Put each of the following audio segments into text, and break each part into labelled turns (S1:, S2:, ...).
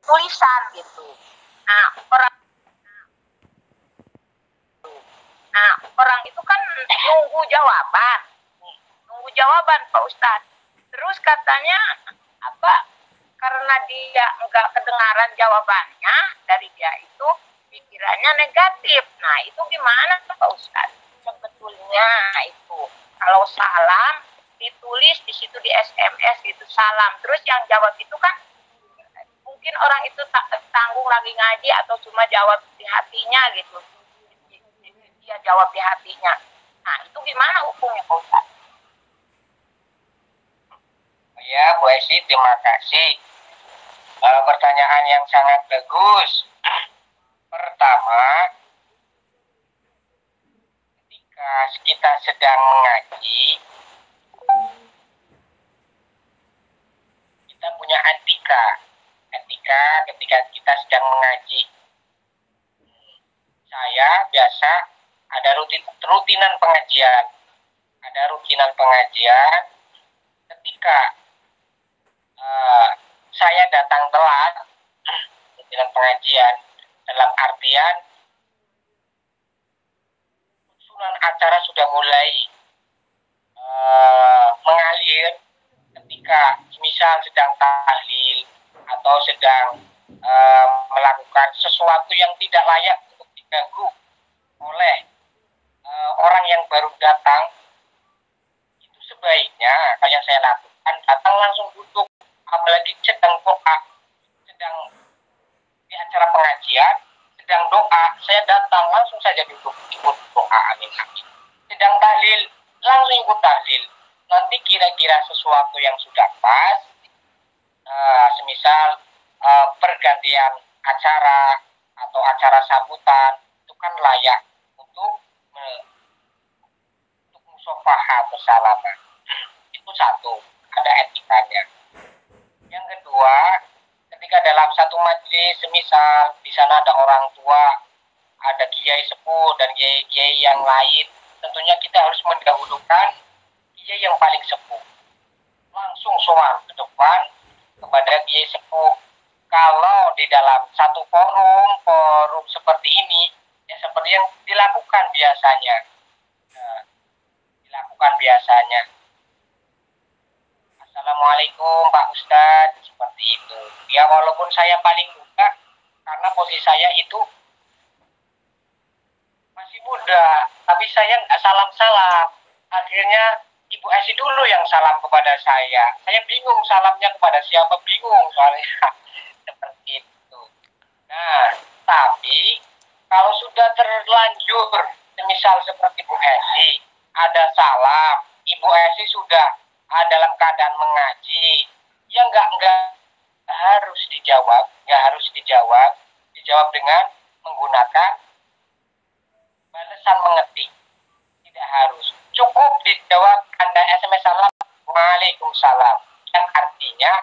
S1: tulisan gitu. Nah orang itu kan nunggu jawaban, Pak Ustadz. Terus katanya apa? Karena dia nggak kedengaran jawabannya dari dia itu, pikirannya negatif. Nah itu gimana Pak Ustadz? Sebetulnya itu kalau salam ditulis di situ di SMS gitu salam. Terus yang jawab itu kan mungkin orang itu tanggung lagi ngaji atau cuma jawab di hatinya gitu. Dia jawab di hatinya. Nah itu gimana hukumnya Pak Ustadz?
S2: Ya Bu Esi, terima kasih. Pertanyaan yang sangat bagus. Pertama, ketika kita sedang mengaji, kita punya etika ketika kita sedang mengaji. Saya biasa ada rutinan pengajian ketika saya datang telat rutinan pengajian dalam artian susunan acara sudah mulai mengalir ketika misal sedang tahlil atau sedang melakukan sesuatu yang tidak layak untuk diganggu oleh orang yang baru datang. Itu sebaiknya kayak saya lakukan datang langsung duduk, apalagi sedang doa, sedang di acara pengajian sedang doa, saya datang langsung saja duduk ikut doa, amin amin. Sedang tahlil langsung ikut tahlil. Nanti kira-kira sesuatu yang sudah pas, semisal pergantian acara atau acara sambutan, itu kan layak untuk musafaha bersalaman. Itu satu, ada etikanya. Yang kedua, ketika dalam satu majelis, semisal di sana ada orang tua, ada kiai sepuh dan kiai yang lain, tentunya kita harus mendahulukan kiai yang paling sepuh. Langsung sowan ke depan kepada kiai sepuh. Kalau di dalam satu forum seperti ini, ya seperti yang dilakukan biasanya. Assalamualaikum Pak Ustadz, seperti itu. Ya walaupun saya paling muda, karena posisi saya itu masih muda, tapi saya nggak salam-salam. Akhirnya Ibu Esi dulu yang salam kepada saya. Saya bingung salamnya kepada siapa, bingung soalnya. Seperti itu. Nah, tapi kalau sudah terlanjur, misal seperti Bu Esi, ada salam, Ibu Esi sudah dalam keadaan mengaji, ya nggak harus dijawab, dijawab dengan menggunakan balasan mengetik, tidak harus, cukup dijawab ada SMS salam, Waalaikumsalam, yang artinya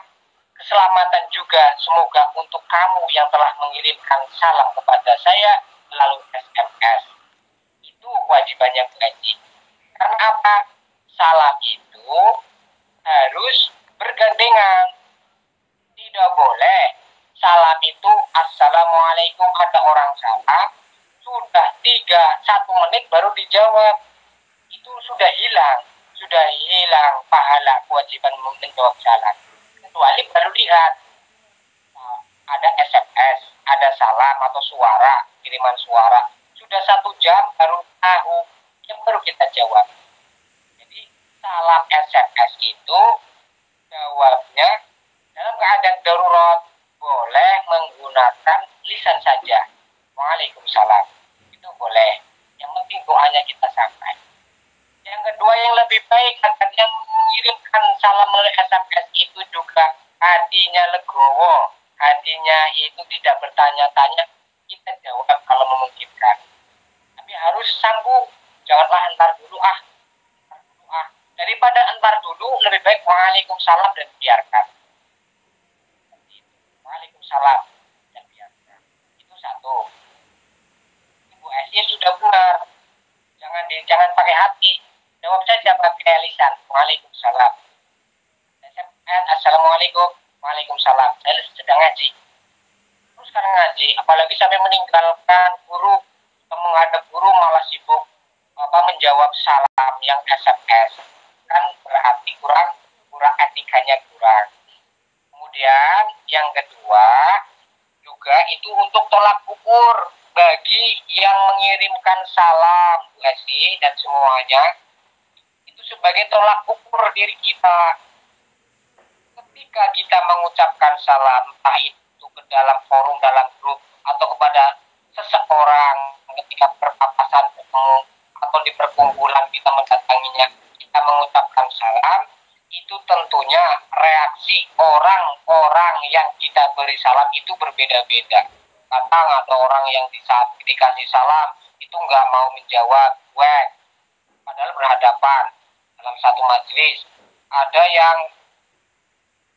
S2: keselamatan juga semoga untuk kamu yang telah mengirimkan salam kepada saya melalui SMS. Itu kewajibannya mengaji. Karena apa? Salam itu harus bergandengan. Tidak boleh salam itu assalamualaikum, ada orang salam sudah 1 menit baru dijawab. Itu sudah hilang pahala kewajiban menjawab salam. Kecuali baru lihat ada SMS, ada salam atau suara, kiriman suara, sudah 1 jam baru tahu, yang baru kita jawab. Jadi salam SMS itu jawabnya dalam keadaan darurat boleh menggunakan lisan saja, Waalaikumsalam, itu boleh, yang penting doanya kita sampai. Yang kedua, yang lebih baik agar yang mengirimkan salam melalui SMS itu juga hatinya legowo, hatinya itu tidak bertanya-tanya, kita jawab kalau memungkinkan. Tapi harus sambung, janganlah entar dulu daripada entar dulu lebih baik Waalaikumsalam dan biarkan. Waalaikumsalam dan biarkan. Itu satu. Ibu Esi sudah benar, jangan pakai hati, jawab saja pakai lisan, Waalaikumsalam. SMS, Assalamualaikum, Waalaikumsalam, saya sedang ngaji. teruskan ngaji, apalagi sampai meninggalkan guru, menghadap guru malah sibuk menjawab salam yang SMS, kan berarti kurang etikanya kurang. Kemudian yang kedua juga itu untuk tolak ukur bagi yang mengirimkan salam, Bu Esi dan semuanya, itu sebagai tolak ukur diri kita. Ketika kita mengucapkan salam, entah itu ke dalam forum, dalam grup, atau kepada seseorang ketika berpapasan ketemu atau di perkumpulan kita mendatanginya, kita mengucapkan salam, itu tentunya reaksi orang-orang yang kita beri salam itu berbeda-beda. Kadang ada orang yang saat dikasih salam itu nggak mau menjawab, padahal berhadapan dalam satu majelis. Ada yang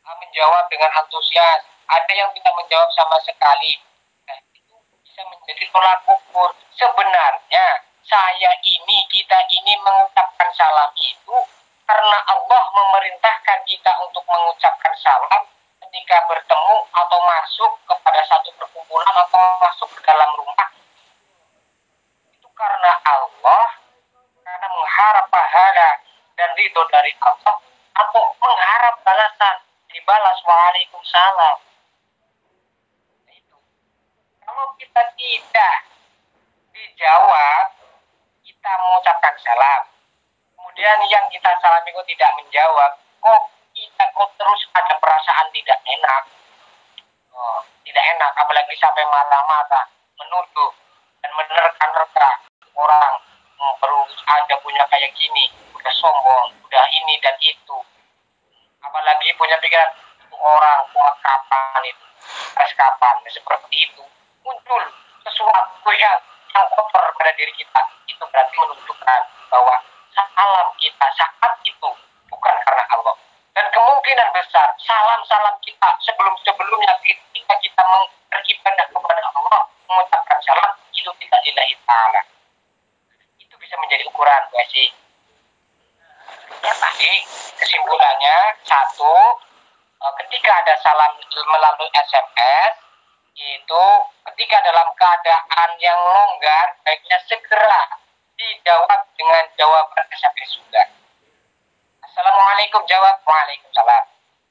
S2: menjawab dengan antusias, ada yang tidak menjawab sama sekali. Nah, itu bisa menjadi tolak ukur. Sebenarnya kita ini mengucapkan salam itu karena Allah memerintahkan kita untuk mengucapkan salam ketika bertemu atau masuk kepada satu perkumpulan atau masuk ke dalam rumah. Itu karena Allah, karena mengharap pahala dan ridho dari Allah, atau mengharap balasan, dibalas waalaikumsalam. Itu. Kalau kita tidak dijawab, kita mengucapkan salam, kemudian yang kita salam itu tidak menjawab, kita terus ada perasaan tidak enak. Tidak enak, apalagi sampai marah-marah, menuduh dan menerka-nerka orang, baru ada punya kayak gini, udah sombong, udah ini dan itu. Apalagi punya pikiran orang kuat kapan itu, kapan seperti itu, muncul sesuatu yang kotor pada diri kita. Itu berarti menunjukkan bahwa salam kita saat itu bukan karena Allah. Dan kemungkinan besar salam-salam kita sebelumnya ketika kita beribadah kepada Allah, mengucapkan salam itu tidak lillahi ta'ala. Itu bisa menjadi ukuran, Bu Esi. Ya, Jadi kesimpulannya, satu, ketika ada salam melalui SMS, itu ketika dalam keadaan yang longgar, baiknya segera dijawab dengan jawaban SMS juga. Assalamualaikum, jawab waalaikumsalam,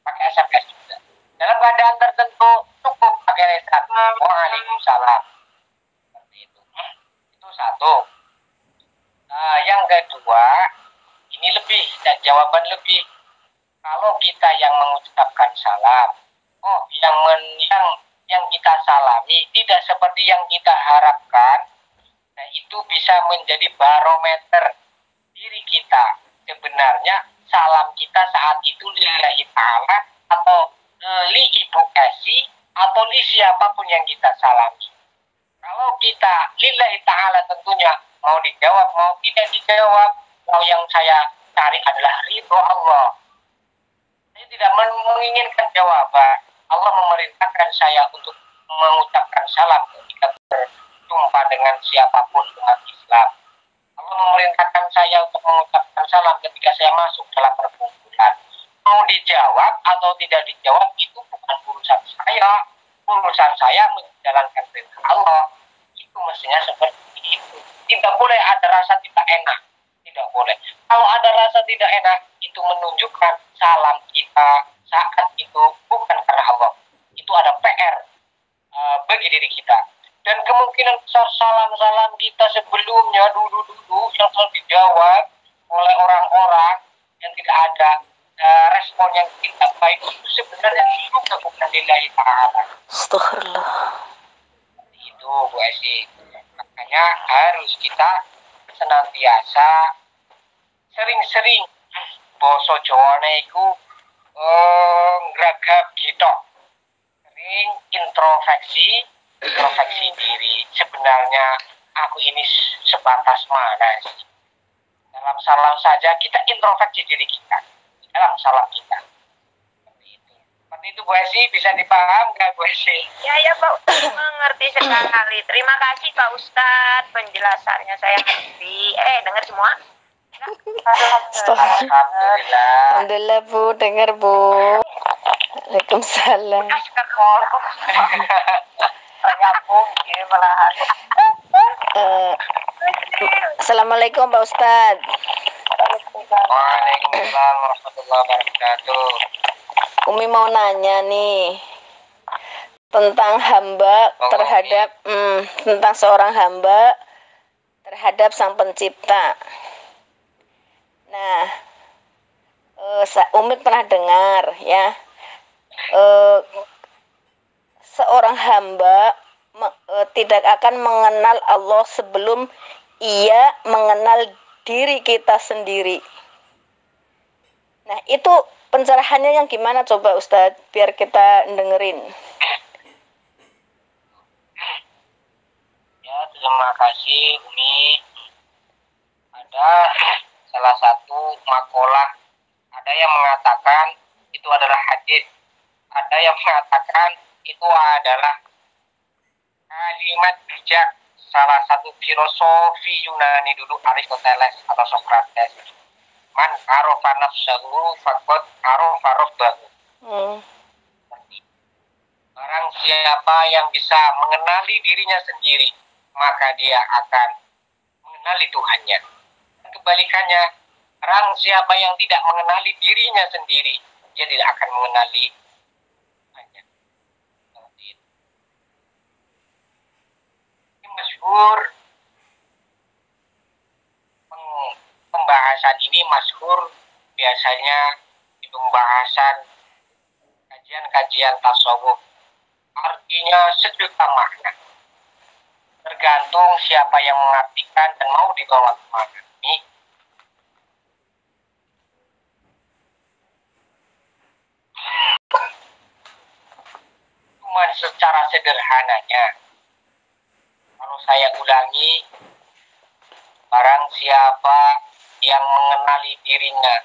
S2: pakai SMS juga. Dalam keadaan tertentu cukup pakai lisan waalaikumsalam. Seperti itu. Itu satu. Yang kedua, ini lebih dan jawaban lebih. Kalau kita yang mengucapkan salam, yang kita salami tidak seperti yang kita harapkan, nah itu bisa menjadi barometer diri kita. Sebenarnya salam kita saat itu lillahi ta'ala atau li Ibu Esi atau li siapapun yang kita salami. Kalau kita lillahi ta'ala tentunya mau dijawab, mau tidak dijawab, mau yang saya cari adalah ridho Allah. Saya tidak menginginkan jawaban. Allah memerintahkan saya untuk mengucapkan salam ketika berjumpa dengan siapapun umat Islam. Allah memerintahkan saya untuk mengucapkan salam ketika saya masuk dalam perkumpulan. Mau dijawab atau tidak dijawab itu bukan urusan saya. Urusan saya menjalankan perintah Allah. Itu mestinya seperti itu. Tidak boleh ada rasa tidak enak. Tidak boleh. Kalau ada rasa tidak enak, itu menunjukkan salam kita saat itu bukan karena Allah. Itu ada PR bagi diri kita. Dan kemungkinan besar salam-salam kita sebelumnya dulu yang telah dijawab oleh orang-orang yang tidak ada respon yang tidak baik, itu sebenarnya juga bukan lillahi ta'ala.
S3: Astagfirullah.
S2: Itu Bu Esi. Makanya harus kita senantiasa sering-sering basa Jawane iku ngragap gitu. Sering introspeksi diri. Sebenarnya aku ini sebatas mana sih? Dalam salam saja kita introspeksi diri kita. Dalam salam kita. Seperti itu Bu Esi, bisa dipaham nggak Bu Esi?
S1: Ya Pak Ustadz, mengerti sekali. Terima kasih Pak Ustadz, penjelasannya saya ngerti. Dengar semua?
S2: Alhamdulillah.
S3: Alhamdulillah Bu, dengar Bu. Waalaikumsalam.
S1: kampung ini malahan.
S3: Assalamualaikum Pak Ustadz.
S2: Waalaikumsalam warahmatullahi wabarakatuh.
S3: Umi mau nanya nih tentang hamba terhadap tentang seorang hamba terhadap Sang Pencipta. Nah, Umi pernah dengar ya, seorang hamba tidak akan mengenal Allah sebelum ia mengenal diri kita sendiri. Nah, itu pencerahannya yang gimana coba Ustadz, biar kita dengerin.
S2: Ya, terima kasih Umi. Ada salah satu makalah, ada yang mengatakan itu adalah hadis, ada yang mengatakan itu adalah kalimat bijak salah satu filosofi Yunani dulu, Aristoteles atau Socrates. Man arofa nafsahu faqad arofa rabbahu. Barang siapa yang bisa mengenali dirinya sendiri, maka dia akan mengenali Tuhannya. Dan kebalikannya, barang siapa yang tidak mengenali dirinya sendiri, dia tidak akan mengenali Tuhannya. Ini masyhur, pembahasan ini masyhur biasanya di pembahasan kajian-kajian tasawuf. Artinya sejuta makna. Tergantung siapa yang mengartikan dan mau dibawa kemana. Nih, cuman secara sederhananya, kalau saya ulangi, barang siapa yang mengenali dirinya,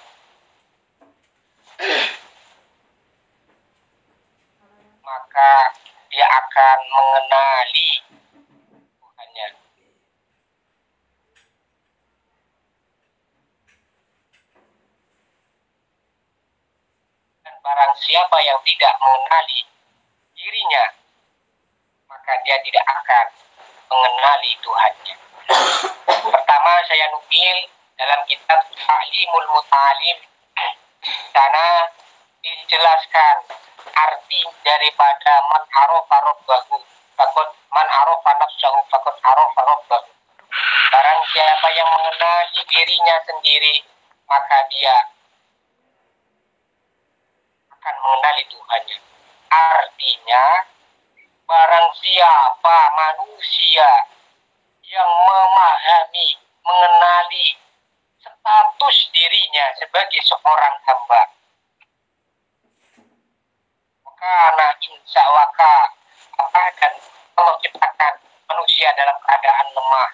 S2: maka dia akan mengenali Tuhannya. Dan barang siapa yang tidak mengenali dirinya, maka dia tidak akan mengenali Tuhannya. Pertama saya nukil dalam kitab Ta'limul Muta'alim, sana dijelaskan arti daripada man arofa rabbahu faqad man arofa nafsahu faqad arofa rabbahu. Barang siapa yang mengenali dirinya sendiri, maka dia akan mengenali Tuhannya. Artinya, barang siapa manusia yang memahami, mengenali status dirinya sebagai seorang hamba, karena insya Allah dan Allah ciptakan manusia dalam keadaan lemah,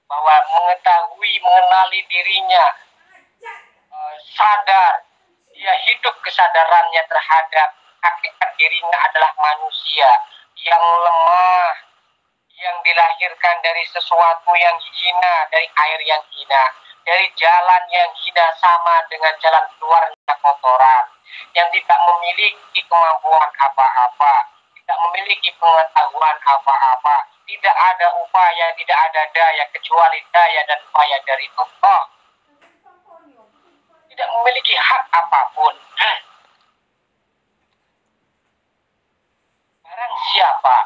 S2: bahwa mengetahui, mengenali dirinya, sadar, dia hidup kesadarannya terhadap hakikat dirinya adalah manusia yang lemah, yang dilahirkan dari sesuatu yang hina, dari air yang hina, dari jalan yang hina sama dengan jalan keluarnya kotoran, yang tidak memiliki kemampuan apa-apa, tidak memiliki pengetahuan apa-apa, tidak ada upaya, tidak ada daya kecuali daya dan upaya dari Allah, tidak memiliki hak apapun. Barang siapa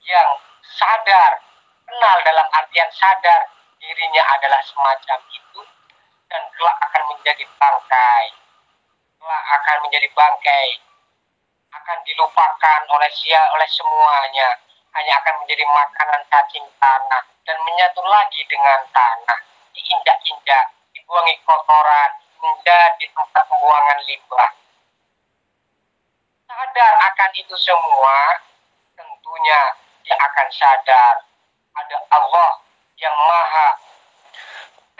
S2: yang sadar, kenal dalam artian sadar dirinya adalah semacam itu, dan kelak akan menjadi bangkai, akan menjadi bangkai, akan dilupakan oleh semuanya, hanya akan menjadi makanan cacing tanah dan menyatu lagi dengan tanah, diinjak-injak, dibuangi kotoran, hingga di tempat pembuangan limbah. Sadar akan itu semua, tentunya dia akan sadar ada Allah yang maha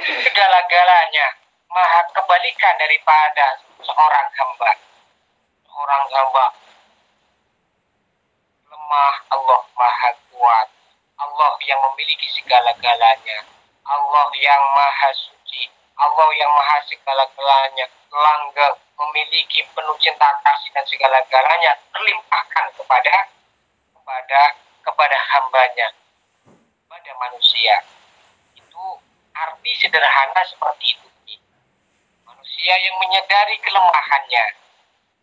S2: segala-galanya, maha kebalikan daripada seorang hamba. Seorang hamba lemah, Allah maha kuat. Allah yang memiliki segala-galanya. Allah yang maha suci. Allah yang maha segala-galanya, langgeng, memiliki penuh cinta kasih dan segala-galanya terlimpahkan kepada hamba hambanya pada manusia. Itu arti sederhana seperti itu. Manusia yang menyadari kelemahannya,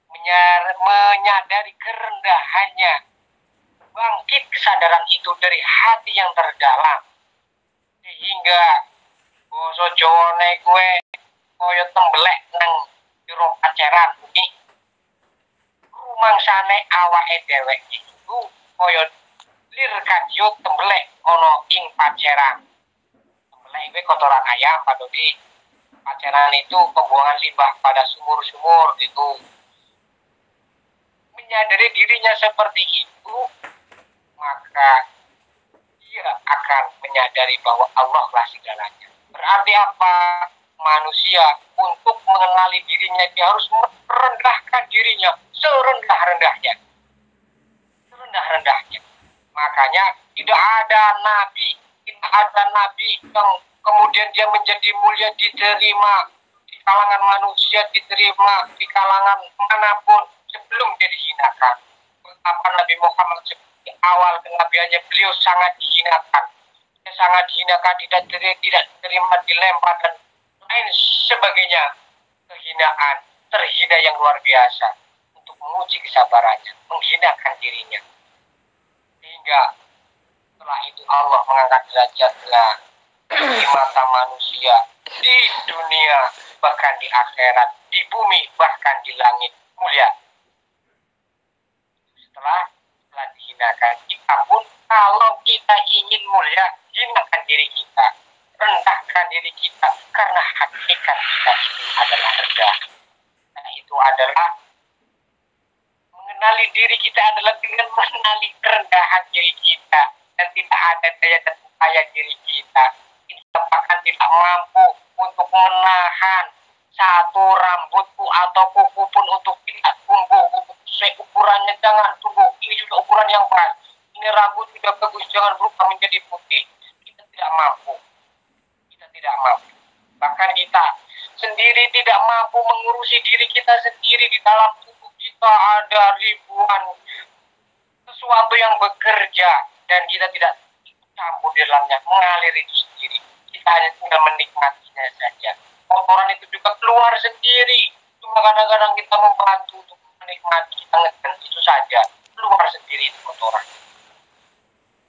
S2: menyadari kerendahannya, bangkit kesadaran itu dari hati yang terdalam, sehingga boso Jawa nek kowe kaya tembelek nang jero pacaran iki rumangsane awake dhewek itu kaya lir kadyo tembelek ana ing pacaran. Tembelek kuwi kotoran ayam padha di pacaran itu pembuangan limbah pada sumur-sumur gitu. Menyadari dirinya seperti itu, maka dia akan menyadari bahwa Allah lah segalanya. Berarti apa? Manusia untuk mengenali dirinya dia harus merendahkan dirinya serendah-rendahnya. Serendah-rendahnya. Makanya tidak ada nabi yang kemudian dia menjadi mulia diterima di kalangan manusia, diterima di kalangan manapun sebelum dia dihinakan. Betapa Nabi Muhammad di awal kenabiannya beliau sangat dihinakan. Dia sangat dihinakan, tidak diterima, dilempar dan lain sebagainya. Kehinaan, terhina yang luar biasa untuk menguji kesabarannya, menghinakan dirinya. Sehingga setelah itu Allah mengangkat derajatnya di mata manusia, di dunia, bahkan di akhirat, di bumi, bahkan di langit mulia. Setelah dihinakan, kita pun kalau kita ingin mulia, hinakan diri kita, rendahkan diri kita, karena hakikat kita itu adalah rendah. Nah, itu adalah mengenali diri kita adalah dengan mengenali kerendahan diri kita, dan tidak ada daya dan upaya diri kita. Kita bahkan tidak mampu untuk menahan satu rambutku atau kuku pun untuk tidak tumbuh. Ukurannya jangan tumbuh, ini sudah ukuran yang pas. Ini rambut sudah bagus, jangan berubah menjadi putih. Kita tidak mampu. Kita tidak mampu. Bahkan kita sendiri tidak mampu mengurusi diri kita sendiri. Di dalam tubuh kita ada ribuan sesuatu yang bekerja dan kita tidak campur di dalamnya, mengalir itu sendiri. Kita hanya tinggal menikmatinya saja. Kotoran itu juga keluar sendiri. Cuma kadang-kadang kita membantu untuk menikmati, kita ngeden itu saja. Keluar sendiri itu kotoran.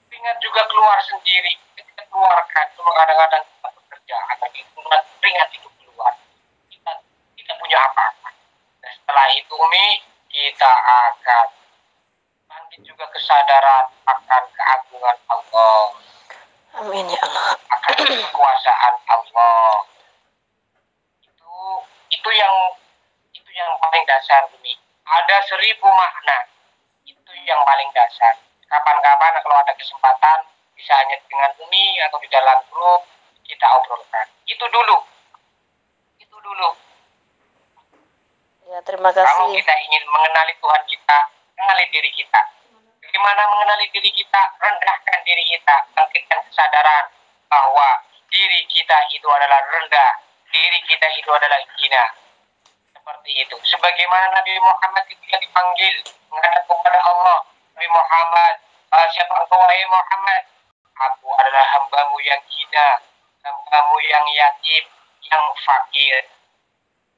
S2: Keringat juga keluar sendiri. Kita keluarkan. Cuma kadang-kadang kita bekerja agar keringat itu keluar. Kita punya apa-apa. Nah, setelah itu kita akan bangkit juga kesadaran akan keagungan Allah.
S3: Amin ya Allah.
S2: Akan kekuasaan Allah. Itu yang paling dasar ini. Ada 1000 makna. Itu yang paling dasar. Kapan-kapan kalau ada kesempatan bisa hanya dengan Umi atau di dalam grup kita obrolkan. Itu dulu.
S3: Ya, terima
S2: Kalau
S3: kasih.
S2: kita ingin mengenali Tuhan kita, mengenali diri kita. Bagaimana mengenali diri kita? Rendahkan diri kita, bangkitkan kesadaran bahwa diri kita itu adalah rendah, diri kita itu adalah hina. Seperti itu. Sebagaimana Nabi Muhammad ketika dipanggil menghadap kepada Allah, Nabi Muhammad, siapa engkau wahai Muhammad? Aku adalah hambamu yang hina, hambamu yang yatim, yang fakir.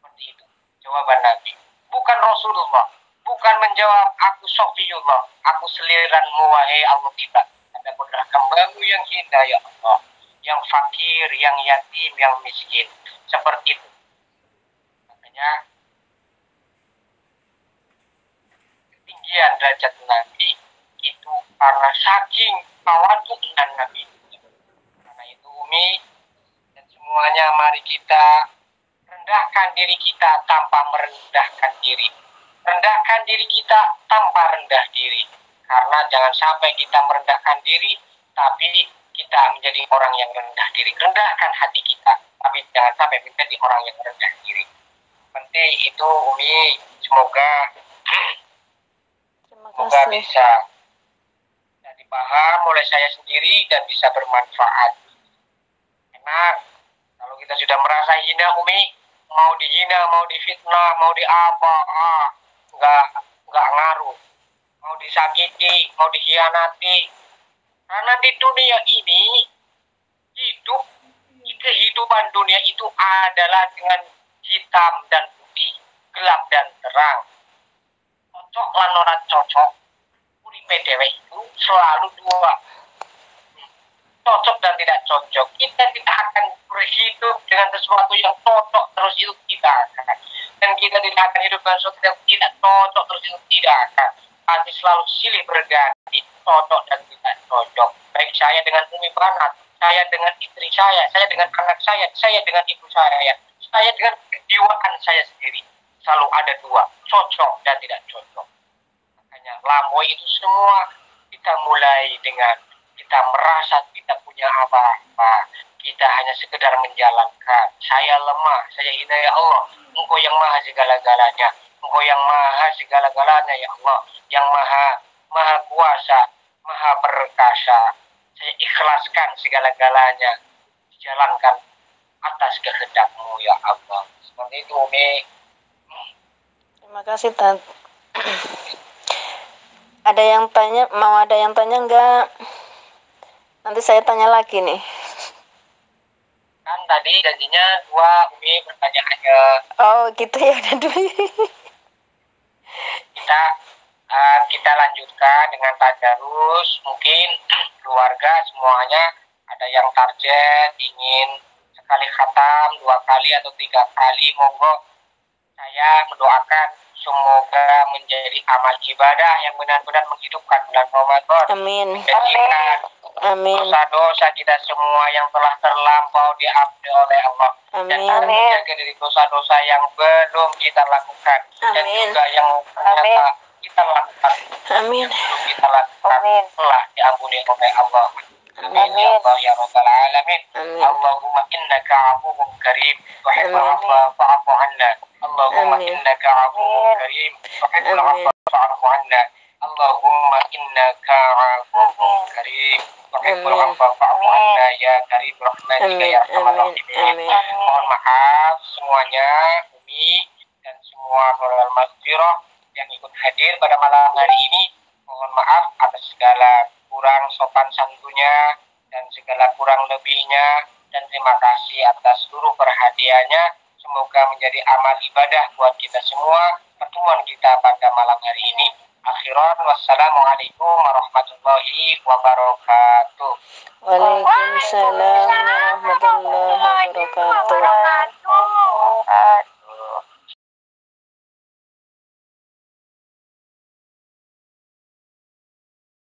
S2: Seperti itu jawaban Nabi. Bukan Rasulullah, bukan menjawab aku Sofiullah, aku seliranmu wahai Allah, tidak. Aku adalah hambamu yang hina ya Allah, yang fakir, yang yatim, yang miskin. Seperti itu. Makanya ketinggian derajat Nabi itu karena saking tawadhu'an Nabi. Karena itu Umi dan semuanya, mari kita rendahkan diri kita tanpa merendahkan diri. Rendahkan diri kita tanpa rendah diri. Karena jangan sampai kita merendahkan diri tapi kita menjadi orang yang rendah diri. Rendahkan hati kita tapi jangan sampai menjadi orang yang rendah diri. Penting itu Umi, semoga bisa dipaham oleh saya sendiri dan bisa bermanfaat. Karena kalau kita sudah merasa hina Umi, mau dihina, mau difitnah, mau di apa, nggak ngaruh. Mau disakiti, mau dikhianati, Karena di dunia ini hidup, kehidupan dunia itu adalah dengan hitam dan putih, gelap dan terang. Cocok lan ora cocok. Uripe dhewe itu selalu dua. Cocok dan tidak cocok. Kita tidak akan berhidup dengan sesuatu yang cocok terus itu tidak akan. Dan kita tidak akan hidup dengan sesuatu yang tidak cocok terus itu tidak akan. Pasti selalu silih berganti, cocok dan tidak cocok. Baik saya dengan Umi Banat, saya dengan istri saya dengan anak saya dengan ibu saya dengan kejiwaan saya sendiri. Selalu ada dua, cocok dan tidak cocok. Makanya lamoy itu semua kita mulai dengan kita merasa kita punya apa-apa. Kita hanya sekedar menjalankan. Saya lemah, saya hina ya Allah. Engkau yang maha segala-galanya. Engkau yang maha segala-galanya ya Allah. Yang maha kuasa, maha perkasa. Saya ikhlaskan segala-galanya. Jalankan atas kehendak-Mu ya Allah. Seperti itu Umi.
S3: Terima kasih Tan. Ada yang tanya, mau ada yang tanya enggak? Nanti saya tanya lagi nih.
S2: Kan tadi janjinya dua Umi pertanyaannya.
S3: Oh gitu ya, udah dulu.
S2: Kita lanjutkan dengan tadarus. Mungkin keluarga semuanya ada yang target ingin sekali khatam, 2 kali atau 3 kali. Monggo saya mendoakan semoga menjadi amal ibadah yang benar-benar menghidupkan bulan Ramadan.
S3: Amin.
S2: Menjadikan
S3: Amin.
S2: dosa-dosa kita semua yang telah terlampau diampuni oleh Allah. Dan
S3: Amin.
S2: kita menjaga dari dosa-dosa yang belum kita lakukan. Dan
S3: Amin.
S2: juga yang ternyata kita lakukan.
S3: Amin.
S2: Yang belum kita lakukan telah diampuni oleh Allah. Amin ya Allah ya Rabbal Alamin.
S3: Amin.
S2: Allahumma innaka afuwwun karim tuhibbul afwa fa'fu 'anna. Allahumma
S3: Amin.
S2: innaka afuwwun karim tuhibbul
S3: Amin.
S2: afwa fa'fu 'anna. Allahumma innaka afuwwun karim tuhibbul
S3: Amin.
S2: afwa fa'fu 'anna ya karim rahmatika ya arhamar
S3: Amin.
S2: rahimin.
S3: Amin.
S2: Mohon maaf semuanya, Umi dan semua para maghfirah yang ikut hadir pada malam hari ini. Mohon maaf atas segala kurang sopan santunnya dan segala kurang lebihnya, dan terima kasih atas seluruh perhatiannya. Semoga menjadi amal ibadah buat kita semua pertemuan kita pada malam hari ini. Akhiran, wassalamualaikum warahmatullahi wabarakatuh.
S3: Waalaikumsalam warahmatullahi wabarakatuh.